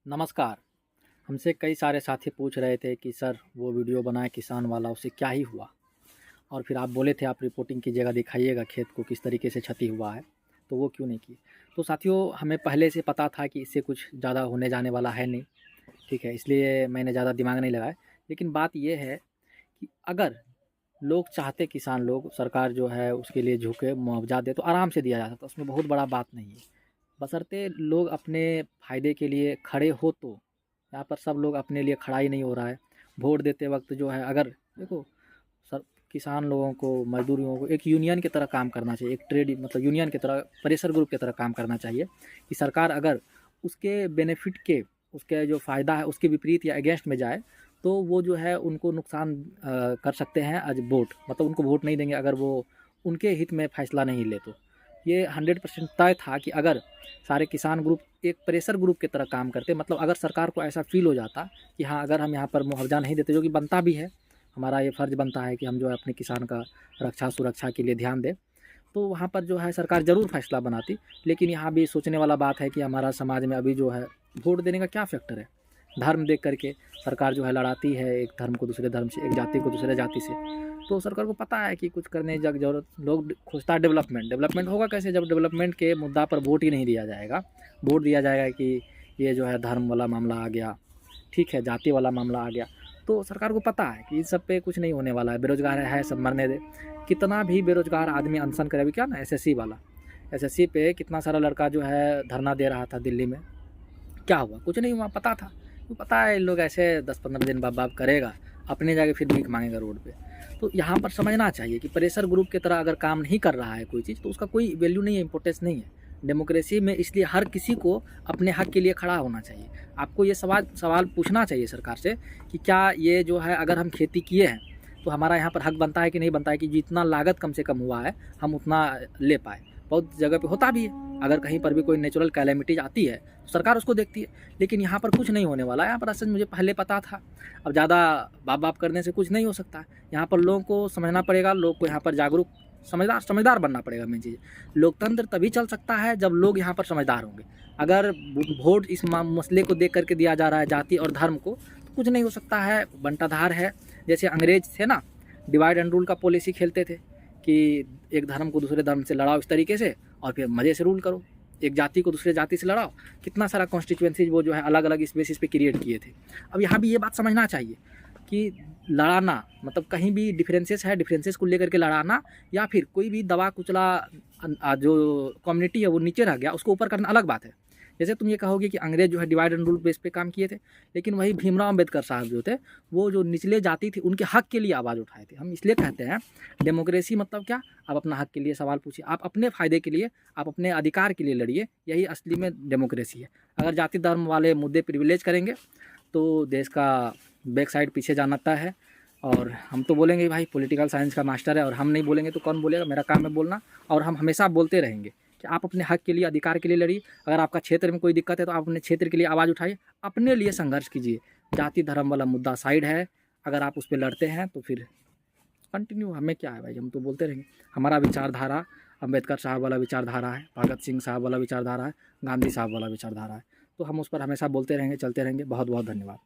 नमस्कार। हमसे कई सारे साथी पूछ रहे थे कि सर वो वीडियो बनाए किसान वाला, उससे क्या ही हुआ? और फिर आप बोले थे आप रिपोर्टिंग कीजिएगा, दिखाइएगा खेत को किस तरीके से क्षति हुआ है, तो वो क्यों नहीं किए? तो साथियों, हमें पहले से पता था कि इससे कुछ ज़्यादा होने जाने वाला है नहीं, ठीक है, इसलिए मैंने ज़्यादा दिमाग नहीं लगाया। लेकिन बात ये है कि अगर लोग चाहते, किसान लोग, सरकार जो है उसके लिए झुके, मुआवजा दे तो आराम से दिया जा सकता, उसमें बहुत बड़ा बात नहीं है। बशर्ते लोग अपने फ़ायदे के लिए खड़े हो तो। यहाँ पर सब लोग अपने लिए खड़ा ही नहीं हो रहा है। वोट देते वक्त जो है, अगर देखो सर, किसान लोगों को, मजदूरों को एक यूनियन की तरह काम करना चाहिए, एक ट्रेड मतलब यूनियन की तरह, प्रेशर ग्रुप की तरह काम करना चाहिए कि सरकार अगर उसके बेनिफिट के, उसके जो फ़ायदा है उसके विपरीत या अगेंस्ट में जाए तो वो जो है उनको नुकसान कर सकते हैं एज वोट, मतलब उनको वोट नहीं देंगे अगर वो उनके हित में फैसला नहीं ले तो। ये 100% तय था कि अगर सारे किसान ग्रुप एक प्रेशर ग्रुप की तरह काम करते, मतलब अगर सरकार को ऐसा फील हो जाता कि हाँ, अगर हम यहाँ पर मुआवजा नहीं देते, जो कि बनता भी है, हमारा ये फ़र्ज़ बनता है कि हम जो है अपने किसान का रक्षा सुरक्षा के लिए ध्यान दें, तो वहाँ पर जो है सरकार ज़रूर फैसला बनाती। लेकिन यहाँ भी सोचने वाला बात है कि हमारा समाज में अभी जो है वोट देने का क्या फैक्टर है? धर्म देख करके सरकार जो है लड़ाती है, एक धर्म को दूसरे धर्म से, एक जाति को दूसरे जाति से। तो सरकार को पता है कि कुछ करने जग ज़रूरत, लोग खोजता है डेवलपमेंट। डेवलपमेंट होगा कैसे जब डेवलपमेंट के मुद्दा पर वोट ही नहीं दिया जाएगा। वोट दिया जाएगा कि ये जो है धर्म वाला मामला आ गया, ठीक है, जाति वाला मामला आ गया। तो सरकार को पता है कि इन सब पे कुछ नहीं होने वाला है, बेरोज़गार है सब मरने दे। कितना भी बेरोज़गार आदमी अनशन करे, अभी क्या ना एसएससी वाला, एसएससी पे कितना सारा लड़का जो है धरना दे रहा था दिल्ली में, क्या हुआ? कुछ नहीं हुआ, पता था। तो पता है इन लोग ऐसे 10-15 दिन बाप करेगा, अपने जाके फिर भीख मांगेगा रोड पे। तो यहाँ पर समझना चाहिए कि प्रेशर ग्रुप की तरह अगर काम नहीं कर रहा है कोई चीज़, तो उसका कोई वैल्यू नहीं है, इंपॉर्टेंस नहीं है डेमोक्रेसी में। इसलिए हर किसी को अपने हक के लिए खड़ा होना चाहिए। आपको ये सवाल पूछना चाहिए सरकार से कि क्या ये जो है, अगर हम खेती किए हैं तो हमारा यहाँ पर हक बनता है कि नहीं बनता है कि जितना लागत कम से कम हुआ है हम उतना ले पाए। बहुत जगह पे होता भी है, अगर कहीं पर भी कोई नेचुरल कैलेमिटीज आती है तो सरकार उसको देखती है। लेकिन यहाँ पर कुछ नहीं होने वाला है। यहाँ पर असल मुझे पहले पता था। अब ज़्यादा बाप करने से कुछ नहीं हो सकता है। यहाँ पर लोगों को समझना पड़ेगा, लोग को यहाँ पर जागरूक, समझदार बनना पड़ेगा। मेन चीज़, लोकतंत्र तभी चल सकता है जब लोग यहाँ पर समझदार होंगे। अगर वोट इस मसले को देख करके दिया जा रहा है, जाति और धर्म को, तो कुछ नहीं हो सकता है। बंटाधार है, जैसे अंग्रेज थे ना, डिवाइड एंड रूल का पॉलिसी खेलते थे कि एक धर्म को दूसरे धर्म से लड़ाओ इस तरीके से और फिर मज़े से रूल करो। एक जाति को दूसरे जाति से लड़ाओ। कितना सारा कॉन्स्टिट्यूएंसीज वो जो है अलग अलग इस बेसिस पे क्रिएट किए थे। अब यहाँ भी ये बात समझना चाहिए कि लड़ाना मतलब कहीं भी डिफरेंसेस है, डिफरेंसेस को लेकर के लड़ाना, या फिर कोई भी दबा कुचला जो कम्युनिटी है वो नीचे रह गया उसको ऊपर करना अलग बात है। जैसे तुम ये कहोगे कि अंग्रेज जो है डिवाइड एंड रूल बेस पे काम किए थे, लेकिन वही भीमराव अम्बेडकर साहब जो थे, वो जो निचले जाति थी उनके हक के लिए आवाज़ उठाए थे। हम इसलिए कहते हैं डेमोक्रेसी मतलब क्या, आप अपना हक के लिए सवाल पूछिए, आप अपने फ़ायदे के लिए, आप अपने अधिकार के लिए लड़िए, यही असली में डेमोक्रेसी है। अगर जाति धर्म वाले मुद्दे प्रिविलेज करेंगे तो देश का बैक साइड पीछे जाना तय है। और हम तो बोलेंगे भाई पॉलिटिकल साइंस का मास्टर है, और हम नहीं बोलेंगे तो कौन बोलेगा? मेरा काम है बोलना, और हम हमेशा बोलते रहेंगे कि आप अपने हक के लिए, अधिकार के लिए लड़िए। अगर आपका क्षेत्र में कोई दिक्कत है तो आप अपने क्षेत्र के लिए आवाज़ उठाइए, अपने लिए संघर्ष कीजिए। जाति धर्म वाला मुद्दा साइड है, अगर आप उस पर लड़ते हैं तो फिर कंटिन्यू, हमें क्या है भाई, हम तो बोलते रहेंगे। हमारा विचारधारा अम्बेडकर साहब वाला विचारधारा है, भगत सिंह साहब वाला विचारधारा है, गांधी साहब वाला विचारधारा है, तो हम उस पर हमेशा बोलते रहेंगे, चलते रहेंगे। बहुत बहुत धन्यवाद।